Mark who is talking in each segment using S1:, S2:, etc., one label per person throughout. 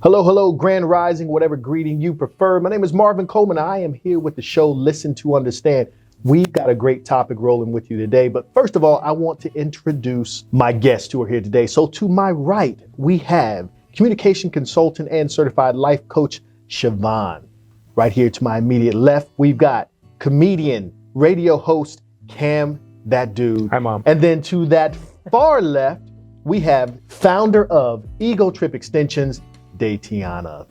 S1: Hello, hello, Grand Rising, whatever greeting you prefer. My name is Marvin Coleman. I am here with the show Listen to Understand. We've got a great topic rolling with you today. But first of all, I want to introduce my guests who are here today. So to my right, we have communication consultant and certified life coach, Shavon. Right here to my immediate left, we've got comedian, radio host, Cam, that dude.
S2: Hi, Mom.
S1: And then to that far left, we have founder of Ego Trip Extensions, Datiana.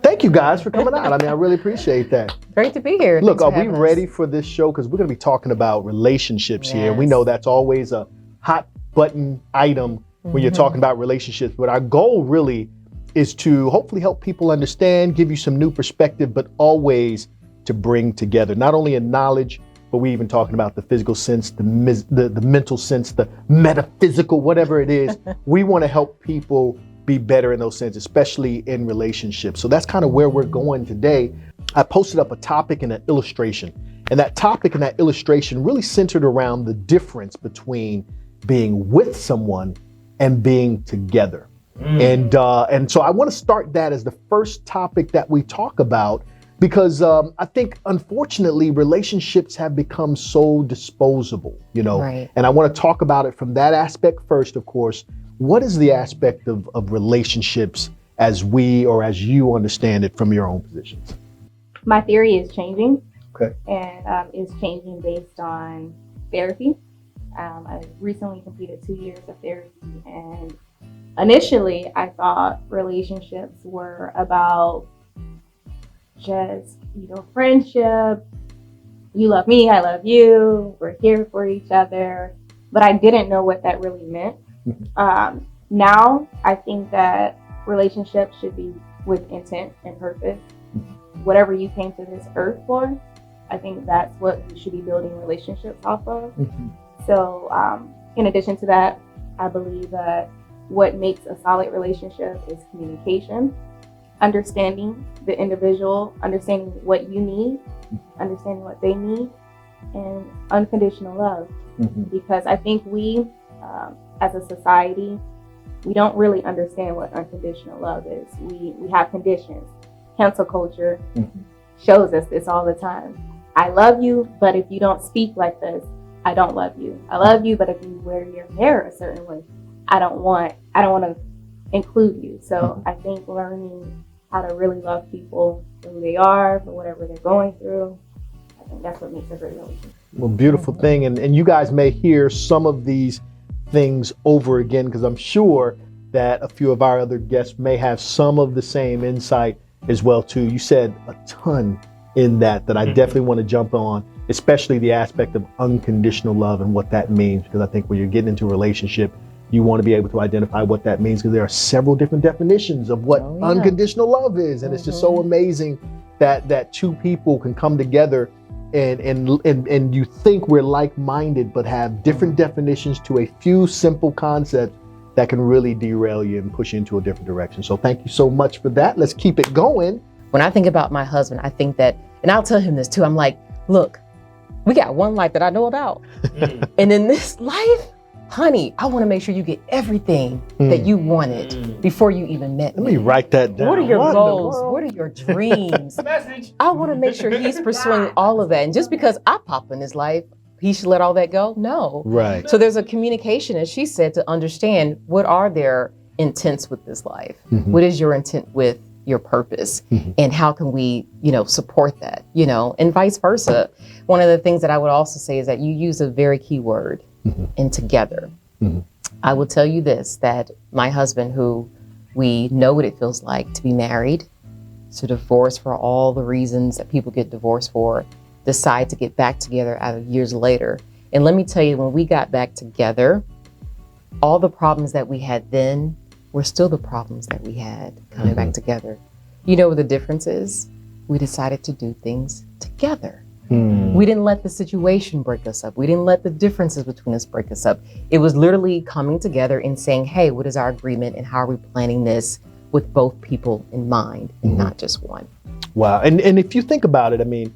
S1: Thank you guys for coming out. I mean, I really appreciate that.
S3: Great to be here.
S1: Look,
S3: Thanks
S1: are
S3: for
S1: we
S3: having
S1: ready
S3: us.
S1: for this show? Because we're going to be talking about relationships here. And we
S3: Yes.
S1: know that's always a hot button item when you're talking about relationships. But our goal really is to hopefully help people understand, give you some new perspective, but always to bring together, not only in knowledge, but we're even talking about the physical sense, the mental sense, the metaphysical, whatever it is. We want to help people be better in those senses, especially in relationships. So that's kind of where we're going today. I posted up a topic and an illustration, and that topic and that illustration really centered around the difference between being with someone and being together. And so I want to start that as the first topic that we talk about, because I think, unfortunately, relationships have become so disposable, you know,
S3: Right.
S1: and I want to talk about it from that aspect first, of course. What is the aspect of relationships as we or as you understand it from your own positions?
S4: My theory is changing.
S1: Okay.
S4: And it's changing based on therapy. I recently completed 2 years of therapy, and initially I thought relationships were about just, friendship. You love me, I love you, we're here for each other. But I didn't know what that really meant. Now I think that relationships should be with intent and purpose. Whatever you came to this earth for, I think that's what you should be building relationships off of. So in addition to that, I believe that what makes a solid relationship is communication, understanding the individual, understanding what you need, understanding what they need, and unconditional love. Because I think we, as a society, we don't really understand what unconditional love is. We have conditions. Cancel culture shows us this all the time. I love you, but if you don't speak like this, I don't love you. I love you, but if you wear your hair a certain way, I don't want to include you. So I think learning how to really love people for who they are, for whatever they're going through, I think that's what makes a great relationship.
S1: Well, beautiful thing. And you guys may hear some of these things over again, because I'm sure that a few of our other guests may have some of the same insight as well too. You said a ton in that I definitely want to jump on, especially the aspect of unconditional love and what that means, because I think when you're getting into a relationship, you want to be able to identify what that means, because there are several different definitions of what unconditional love is. And it's just so amazing that two people can come together and you think we're like-minded, but have different definitions to a few simple concepts that can really derail you and push you into a different direction. So thank you so much for that. Let's keep it going.
S3: When I think about my husband, I think that, and I'll tell him this too, I'm like, look, we got one life that I know about. And in this life, honey, I want to make sure you get everything that you wanted before you even met me.
S1: Let me write that down.
S3: What are your goals? What are your dreams? I want to make sure he's pursuing all of that. And just because I pop in his life, he should let all that go? No.
S1: Right.
S3: So there's a communication, as she said, to understand what are their intents with this life? What is your intent with your purpose? And how can we, support that, and vice versa. One of the things that I would also say is that you use a very key word in together. I will tell you this, that my husband, who we know what it feels like to be married, to divorce for all the reasons that people get divorced for, decide to get back together out of years later. And let me tell you, when we got back together, all the problems that we had then were still the problems that we had coming back together. You know what the difference is? We decided to do things together. We didn't let the situation break us up. We didn't let the differences between us break us up. It was literally coming together and saying, hey, what is our agreement and how are we planning this with both people in mind and not just one?
S1: Wow. And if you think about it, I mean,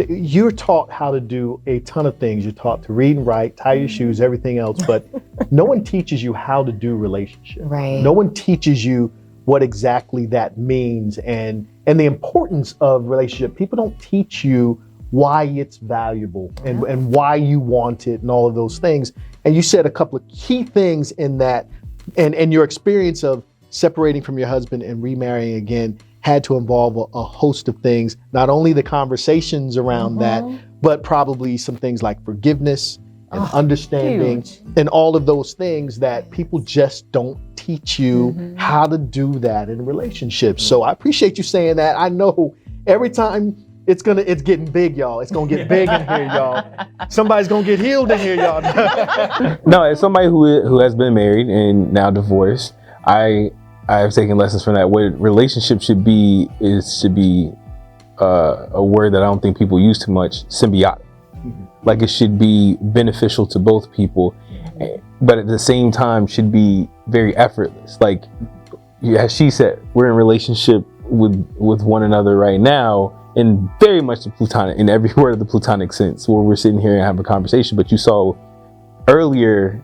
S1: you're taught how to do a ton of things. You're taught to read and write, tie your shoes, everything else, but no one teaches you how to do relationships.
S3: Right.
S1: No one teaches you what exactly that means and the importance of relationship. People don't teach you why it's valuable and why you want it and all of those things. And you said a couple of key things in that, and your experience of separating from your husband and remarrying again had to involve a host of things, not only the conversations around that, but probably some things like forgiveness and understanding and all of those things that people just don't teach you how to do that in relationships. So I appreciate you saying that. I know every time it's getting big, y'all. It's gonna get big in here, y'all. Somebody's gonna get healed in here, y'all.
S2: No, as somebody who has been married and now divorced, I've taken lessons from that. What relationship should be a word that I don't think people use too much, symbiotic. Like it should be beneficial to both people, but at the same time should be very effortless. Like as she said, we're in relationship with one another right now, and very much the platonic, in every word of the platonic sense, where we're sitting here and having a conversation. But you saw earlier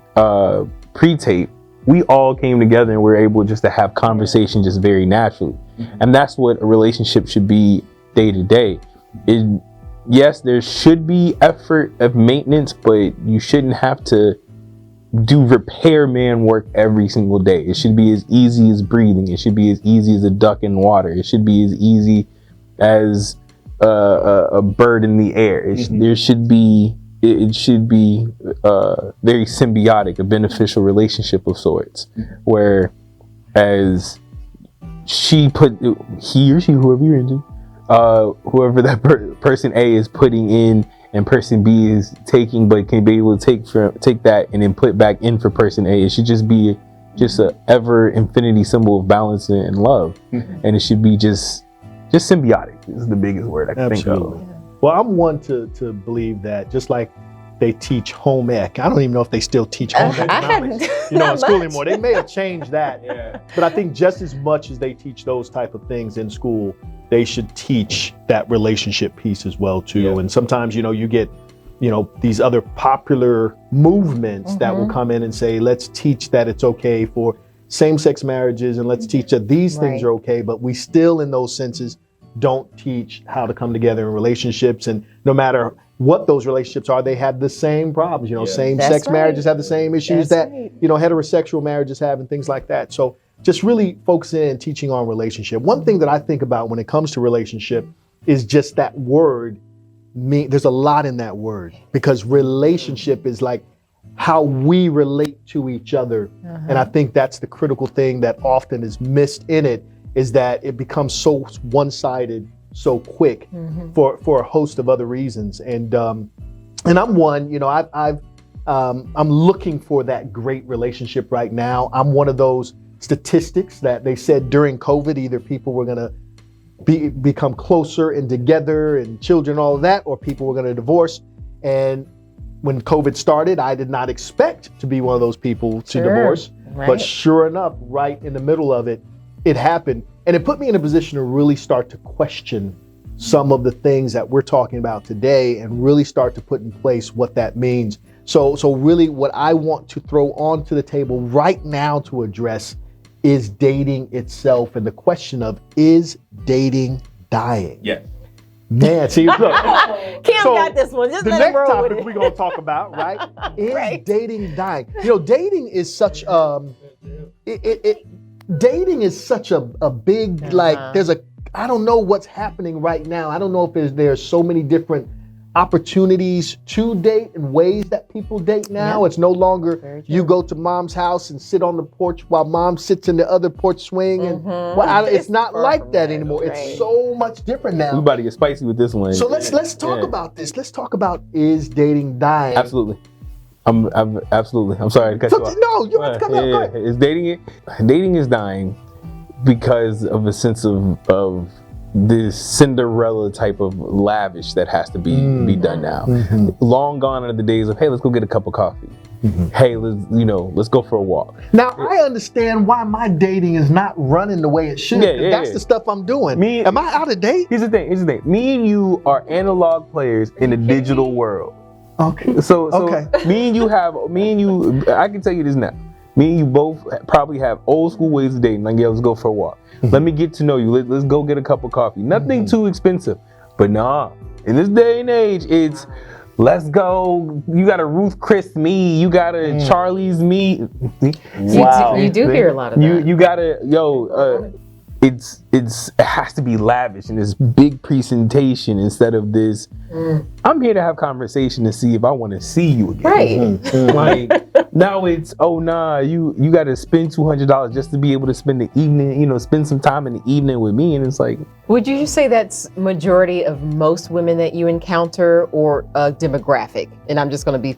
S2: pre-tape, we all came together and we were able just to have conversation just very naturally. And that's what a relationship should be day to day. Yes, there should be effort of maintenance, but you shouldn't have to do repairman work every single day. It should be as easy as breathing. It should be as easy as a duck in water. It should be as easy as a bird in the air. It should be very symbiotic, a beneficial relationship of sorts, where as he or she, whoever you're into, whoever that person A is putting in and person B is taking, but can be able to take that and then put back in for person A. It should just be a ever infinity symbol of balance and love, and it should be just symbiotic. This is the biggest word I can think of.
S1: Well, I'm one to believe that just like they teach home ec. I don't even know if they still teach home economics, in school anymore. They may have changed that. But I think just as much as they teach those type of things in school, they should teach that relationship piece as well too. And sometimes, you get, these other popular movements that will come in and say, let's teach that it's okay for same-sex marriages and let's teach that these things are okay, but we still in those senses don't teach how to come together in relationships. And no matter what those relationships are, they have the same problems. Same-sex marriages have the same issues that heterosexual marriages have and things like that. So just really focusing and teaching on relationship. One thing that I think about when it comes to relationship is just that word. There's a lot in that word, because relationship is like how we relate to each other. And I think that's the critical thing that often is missed in it, is that it becomes so one-sided so quick for a host of other reasons. And I'm one, I'm looking for that great relationship right now. I'm one of those statistics that they said during COVID, either people were gonna become closer and together and children, all of that, or people were gonna divorce. And when COVID started, I did not expect to be one of those people to divorce, but sure enough, right in the middle of it, it happened. And it put me in a position to really start to question some of the things that we're talking about today and really start to put in place what that means. So really what I want to throw onto the table right now to address is dating itself and the question of, is dating dying?
S2: Yeah.
S1: Man, see, look.
S3: Kim got this one. Just
S1: the
S3: let
S1: next
S3: him roll
S1: topic
S3: with it.
S1: we're going to talk about, right, is dating dying. Dating is such dating is such a big, I don't know what's happening right now. I don't know if there's so many different opportunities to date and ways that people date now. It's no longer you go to mom's house and sit on the porch while mom sits in the other porch swing. And it's not like that anymore. It's so much different now.
S2: We about to get spicy with this one.
S1: So let's talk about this. Let's talk about, is dating dying?
S2: Absolutely. I'm absolutely. I'm sorry to cut you off.
S1: No, you have to come out. Go ahead.
S2: Is dating is dying because of a sense of this Cinderella type of lavish that has to be done now. Long gone are the days of, hey, let's go get a cup of coffee. Hey, let's go for a walk.
S1: Now I understand why my dating is not running the way it should. That's the stuff I'm doing. Am I out of date?
S2: Here's the thing. Me and you are analog players in the digital world.
S1: Okay.
S2: So me and you, I can tell you this now. Me and you both probably have old school ways of dating. Like, yo, let's go for a walk. Let me get to know you. Let's go get a cup of coffee. Nothing too expensive. But nah, in this day and age, it's let's go. You got a Ruth Chris me. You got a Charlie's me.
S1: Wow.
S3: You do hear a lot of that.
S2: You gotta, it has to be lavish in this big presentation instead of this. I'm here to have conversation to see if I want to see you again.
S3: Right.
S2: Like now it's you got to spend $200 just to be able to spend the evening, spend some time in the evening with me, and it's like.
S3: Would you say that's majority of most women that you encounter, or a demographic? And I'm just going to be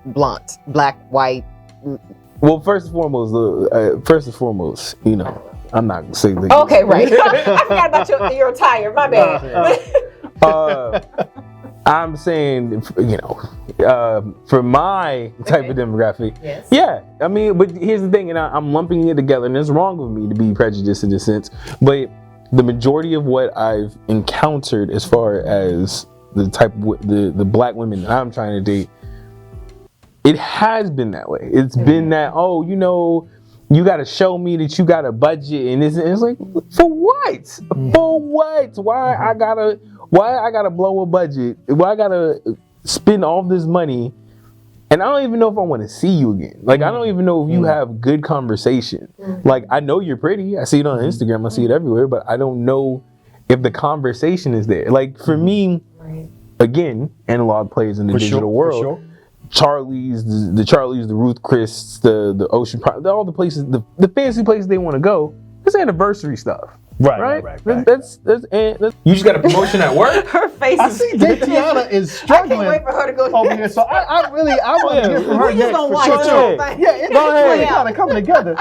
S3: blunt, black, white.
S2: Well, first and foremost, I'm not gonna say that.
S3: Okay, right. I forgot about your attire. My bad.
S2: I'm saying, for my type of demographic,
S3: Yes.
S2: yeah. I mean, but here's the thing, and I'm lumping it together, and it's wrong with me to be prejudiced in this sense, but the majority of what I've encountered as far as the type of the black women that I'm trying to date, it has been that way. It's been that, you got to show me that you got a budget, and it's like, for what? For what? Why I gotta blow a budget? Why I gotta spend all this money? And I don't even know if I want to see you again. Like, I don't even know if you have good conversation. Like, I know you're pretty. I see it on Instagram. I see it everywhere. But I don't know if the conversation is there. Like, for me, again, analog plays in the digital world.
S1: For sure.
S2: Charlie's, the Ruth Chris, the Ocean, all the places, the fancy places they want to go. It's anniversary stuff. Right. That's you just got a promotion at work.
S3: Her face
S1: I
S3: is.
S1: see Datiana is struggling
S3: I can't wait for her to go
S1: over here. So I want to hear from her
S3: We just
S1: next.
S3: don't
S1: For
S3: watch
S1: sure.
S3: the whole thing.
S1: Yeah, it's really kind of coming together.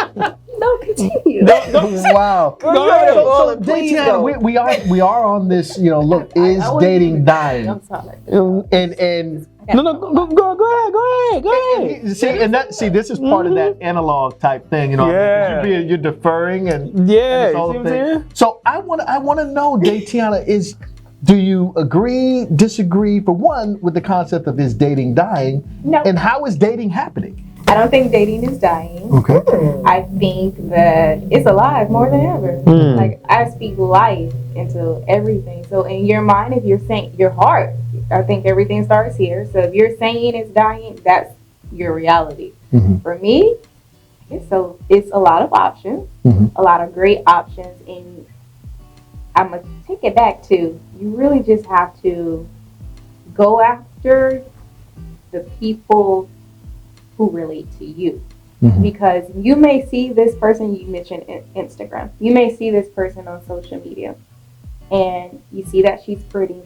S4: No, continue.
S1: Wow.
S3: Go ahead.
S1: So Datiana, we are on this. Look, is dating dying?
S4: I'm sorry.
S1: And
S2: Go ahead.
S1: See, this is part of that analog type thing.
S2: Yeah.
S1: You're deferring and
S2: Yeah,
S1: and this
S2: you
S1: whole
S2: see what I'm
S1: thing.
S2: saying?
S1: So I want to know, Datiana, do you agree, disagree, for one, with the concept of is dating dying?
S4: No.
S1: And how is dating happening?
S4: I don't think dating is dying.
S1: Okay.
S4: I think that it's alive more than ever. Like, I speak life into everything. So in your mind, if you're saying your heart, I think everything starts here. So if you're saying it's dying, that's your reality. For me, it's a lot of options, a lot of great options, and I'm gonna take it back to, you really just have to go after the people who relate to you. Because you may see this person, you mentioned Instagram, you may see this person on social media and you see that she's pretty.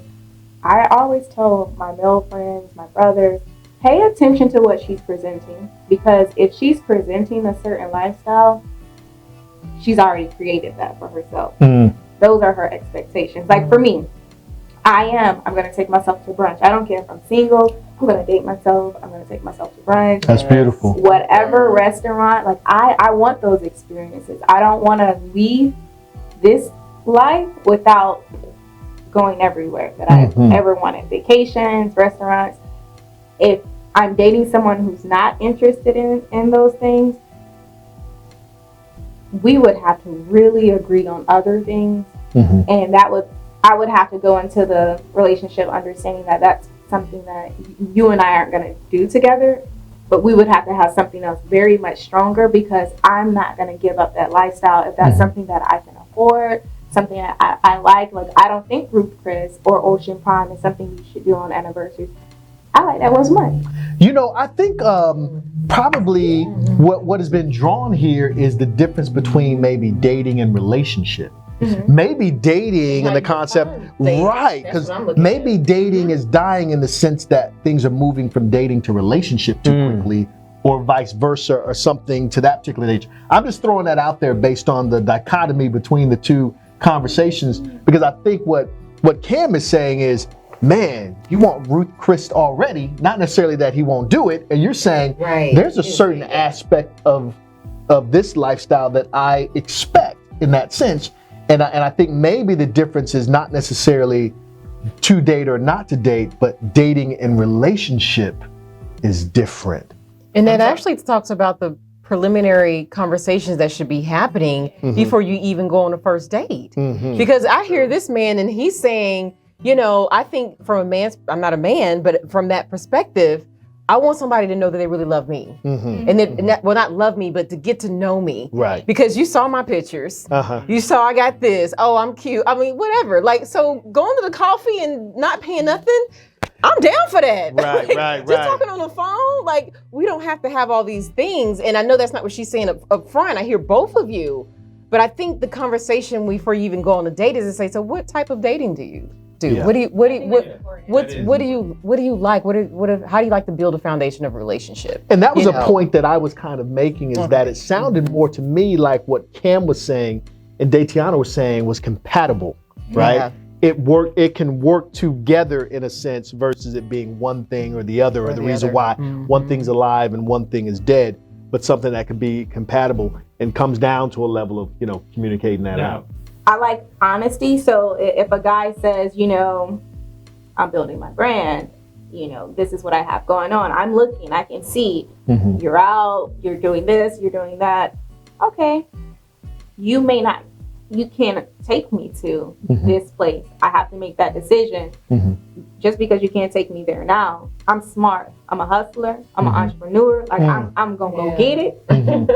S4: I always tell my male friends, my brothers, pay attention to what she's presenting, because if she's presenting a certain lifestyle, she's already created that for herself. Those are her expectations. Like, for me, I'm going to take myself to brunch. I don't care if I'm single. I'm going to date myself. I'm going to take myself to brunch.
S1: That's beautiful.
S4: Whatever restaurant. Like, I want those experiences. I don't want to leave this life without going everywhere that I ever wanted. Vacations, restaurants. If I'm dating someone who's not interested in those things, we would have to really agree on other things. And I would have to go into the relationship understanding that that's something that you and I aren't going to do together, but we would have to have something else very much stronger, because I'm not going to give up that lifestyle if that's something that I can afford, something that I like. Like, I don't think Ruth Chris or Ocean Prime is something you should do on anniversaries. I like that once a month.
S1: I think probably what has been drawn here is the difference between maybe dating and relationship. Maybe dating and the concept, right? Because maybe dating is dying in the sense that things are moving from dating to relationship too quickly, or vice versa, or something to that particular nature. I'm just throwing that out there based on the dichotomy between the two conversations, because I think what Cam is saying is, man, you want Ruth Chris already, not necessarily that he won't do it, and you're saying there's a certain aspect of this lifestyle that I expect in that sense. And I think maybe the difference is not necessarily to date or not to date, but dating and relationship is different.
S3: And that actually talks about the preliminary conversations that should be happening before you even go on a first date. Because I hear this man and he's saying, you know, I think from a man's, I'm not a man, but from that perspective, I want somebody to know that they really love me. And that, well, not love me, but to get to know me.
S1: Right.
S3: Because you saw my pictures. You saw I got this. Oh, I'm cute. I mean, whatever. Like, so going to the coffee and not paying nothing, I'm down for that.
S1: Right,
S3: Like,
S1: right,
S3: just talking on the phone, like, we don't have to have all these things. And I know that's not what she's saying up front. I hear both of you. But I think the conversation before you even go on a date is to say, so what type of dating do you do?
S1: Yeah.
S3: What do you like? How do you like to build a foundation of a relationship?
S1: And that was
S3: You
S1: a
S3: know?
S1: point that I was kind of making, is that it sounded more to me like what Cam was saying and Datiana was saying was compatible, right?
S3: Yeah.
S1: It can work together in a sense versus it being one thing or the other, or the reason why one thing's alive and one thing is dead, but something that can be compatible and comes down to a level of, you know, communicating that out.
S4: I like honesty. So if a guy says, you know, I'm building my brand, you know, this is what I have going on. I'm looking, I can see you're out, you're doing this, you're doing that. Okay. You can't take me to this place. I have to make that decision. Just because you can't take me there now. I'm smart. I'm a hustler. I'm an entrepreneur. Like I'm gonna go get it.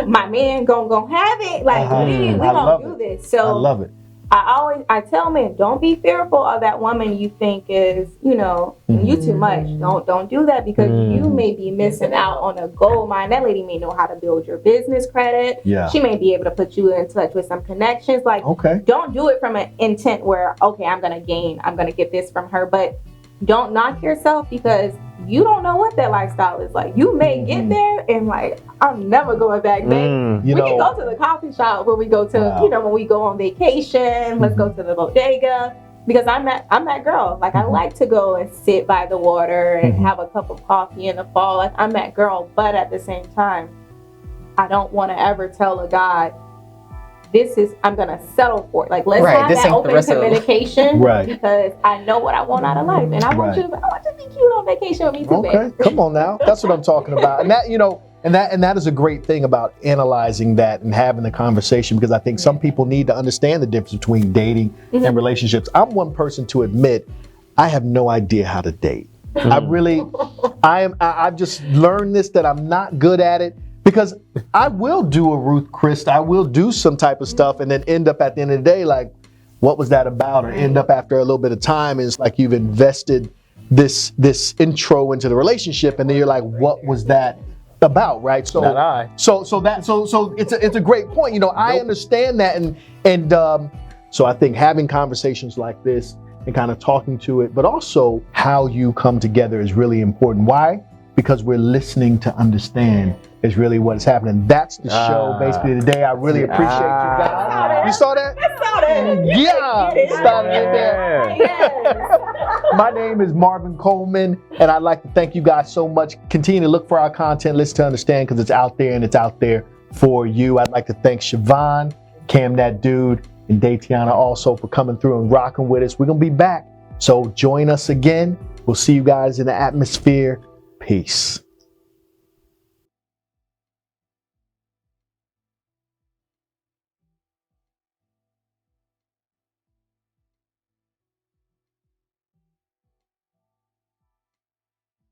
S4: My man gonna have it. Like we gonna do this. So
S1: I love it.
S4: I tell men, don't be fearful of that woman you think is, you know, you too much. Don't do that, because you may be missing out on a gold mine. That lady may know how to build your business credit.
S1: Yeah.
S4: She may be able to put you in touch with some connections. Like, don't do it from an intent where, okay, I'm gonna get this from her. But don't knock yourself, because you don't know what that lifestyle is like. You may get there and like, I'm never going back, babe. We can go to the coffee shop when we go to, you know, when we go on vacation. Let's go to the bodega, because I'm that girl. Like, I like to go and sit by the water and have a cup of coffee in the fall. Like, I'm that girl. But at the same time, I don't want to ever tell a guy, I'm gonna settle for it. Like, let's have that open communication, because I know what I want out of life, and I want you to be cute on vacation with me too, babe.
S1: Come on now, that's what I'm talking about. And that, you know, and that is a great thing about analyzing that and having the conversation, because I think some people need to understand the difference between dating and relationships. I'm one person to admit I have no idea how to date. I've just learned this, that I'm not good at it. Because I will do a Ruth Chris, I will do some type of stuff and then end up at the end of the day like, what was that about? Or end up after a little bit of time and it's like you've invested this intro into the relationship, and then you're like, what was that about, right? So
S2: not I.
S1: So it's a great point. You know, I understand that, and so I think having conversations like this and kind of talking to it, but also how you come together is really important. Why? Because we're listening to understand is really what's happening. That's the show basically today. I really appreciate you guys. You saw that?
S4: I saw that.
S1: Yeah. Stop it there.
S4: Yes.
S1: My name is Marvin Coleman, and I'd like to thank you guys so much. Continue to look for our content, listen to understand, because it's out there and it's out there for you. I'd like to thank Shavon, Cam That Dude, and Datiana also for coming through and rocking with us. We're gonna be back, so join us again. We'll see you guys in the atmosphere. Peace.